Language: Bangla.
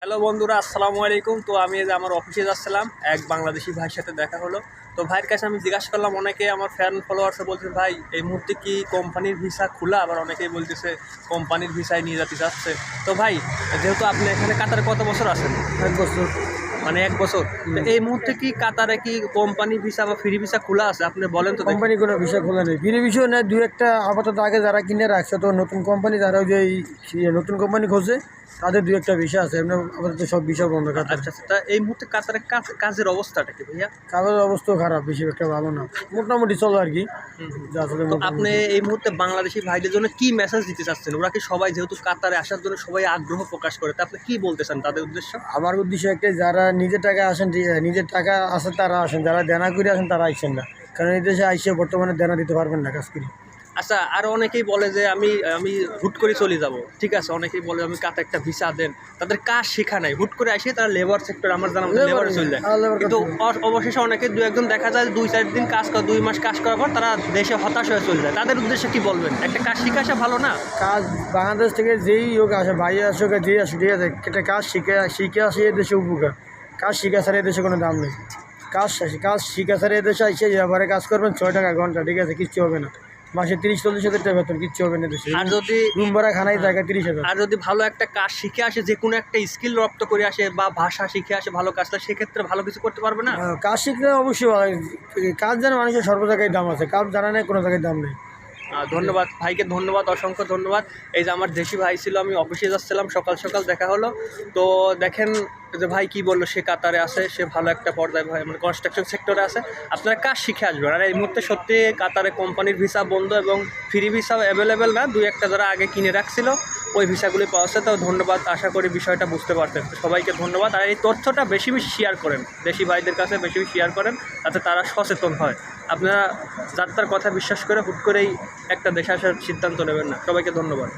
হ্যালো বন্ধুরা, আসসালামু আলাইকুম। তো আমি এই যে আমার অফিসে যাচ্ছিলাম, এক বাংলাদেশি ভাইয়ের সাথে দেখা হলো। তো ভাইয়ের কাছে আমি জিজ্ঞাসা করলাম, অনেকে আমার ফ্যান ফলোয়ার্সে বলছে ভাই এই মুহূর্তে কি কোম্পানির ভিসা খোলা, আবার অনেকেই বলতেছে কোম্পানির ভিসায় নিয়ে যেতে চাচ্ছে। তো ভাই, যেহেতু আপনি এখানে কাতারে কত বছর আছেন? 1 বছর। মানে 1 বছর। তো এই মুহূর্তে কি কাতারে কি কোম্পানি ভিসা বা ফ্রি ভিসা খোলা আছে? আপনি বলেন তো দেখি। কোম্পানি কোনো বিষয় খোলা নেই, ফ্রি বিষয় নেই। দু একটা আপাতত আগে যারা কিনে রাখছে, তো নতুন কোম্পানি যারা ওই যে নতুন কোম্পানি খোঁজে তাদের দু একটা বিষয় আছে, এমনি আপাতত সব বিষয় বন্ধ। আচ্ছা আচ্ছা। তা এই মুহূর্তে কাতারে কাজের অবস্থাটা কি ভাইয়া? কাগজের অবস্থাও খারাপ, বেশি একটা ভালো না, মোটামুটি চলো আর কি। যা আসলে তো আপনি এই মুহূর্তে বাংলাদেশি ভাইদের জন্য কি মেসেজ দিতে চাচ্ছেন? ওরা কি সবাই, যেহেতু কাতারে আসার জন্য সবাই আগ্রহ প্রকাশ করে, তা আপনি কি বলতে চান তাদের উদ্দেশ্য? আমার উদ্দেশ্য একটাই, যারা নিজের টাকা আসেন, নিজের টাকা আছে তারা আসেন, যারা দেনা করে আসেন তারা আসছেন না, কারণ এই দেশে আইসে বর্তমানে দেনা দিতে পারবেন না কাজ করি। আচ্ছা, আর অনেকেই বলে যে আমি আমি হুট করে চলে যাব। ঠিক আছে, অনেকেই বলে আমি কাতার একটা ভিসা দেন, তাদের কাজ শেখা নাই, হুট করে আসে তারা লেবার সেক্টর, আমার জানা মতো লেবারে চলে যায়। কিন্তু অবশেষে অনেকে দু একজন দেখা যায় 2-4 দিন কাজ করে, 2 মাস কাজ করার পর তারা দেশে হতাশ হয়ে চলে যায়। তাদের উদ্দেশ্যে কি বলবেন? একটা কাজ শিখে আসা ভালো না? কাজ বাংলাদেশ থেকে যেই হোক আসে, ভাই আসুক যেই আসুক, ঠিক আছে, একটা কাজ শিখে আসে এ দেশে উপকার। কাজ শিখে ছাড়া এদেশে কোনো দাম নেই। কাজ শিখে ছাড়া এদেশে আসে এবারে কাজ করবেন 6 টাকা ঘন্টা, ঠিক আছে, কিচ্ছু হবে না। মাসে 30-40 হাজার টাকা বেতন, কিচ্ছু হবে না দেশে। আর যদি রুম ভাড়া খানাই জায়গায় 30,000। আর যদি ভালো একটা কাজ শিখে আসে, যে কোনো একটা স্কিল রপ্ত করে আসে বা ভাষা শিখে আসে ভালো কাজটা, সেক্ষেত্রে ভালো কিছু করতে পারবে না? কাজ শিখলে অবশ্যই ভালো। কাজ জানে মানুষের সর্ব জায়গায় দাম আছে, কাজ জানা নেই কোনো জায়গায় দাম নেই। ধন্যবাদ ভাইকে, ধন্যবাদ, অসংখ্য ধন্যবাদ। এই যে আমার দেশি ভাই ছিল, আমি অফিসে যাচ্ছিলাম, সকাল সকাল দেখা হলো। তো দেখেন যে ভাই কি বললো, সে কাতারে আছে, সে ভালো একটা পর্যায়ে, ভাই মানে কনস্ট্রাকশন সেক্টরে আছে। আপনারা কাজ শিখে আসবেন। আর এই মুহূর্তে সত্যি কাতারে কোম্পানির ভিসা বন্ধ এবং ফ্রি ভিসা অ্যাভেলেবেল না। 2-1টা যারা আগে কিনে রাখছিল ওই ভিসাগুলি পাওয়া যাচ্ছে। তো ধন্যবাদ, আশা করি বিষয়টা বুঝতে পারতেন। সবাইকে ধন্যবাদ। আর এই তথ্যটা বেশি বেশি শেয়ার করেন, দেশি ভাইদের কাছে বেশি বেশি শেয়ার করেন, যাতে তারা সচেতন হয়। আপনারা যাত্রার কথা বিশ্বাস করে হুট করেই একটা দেশে আসার সিদ্ধান্ত নেবেন না। সবাইকে ধন্যবাদ।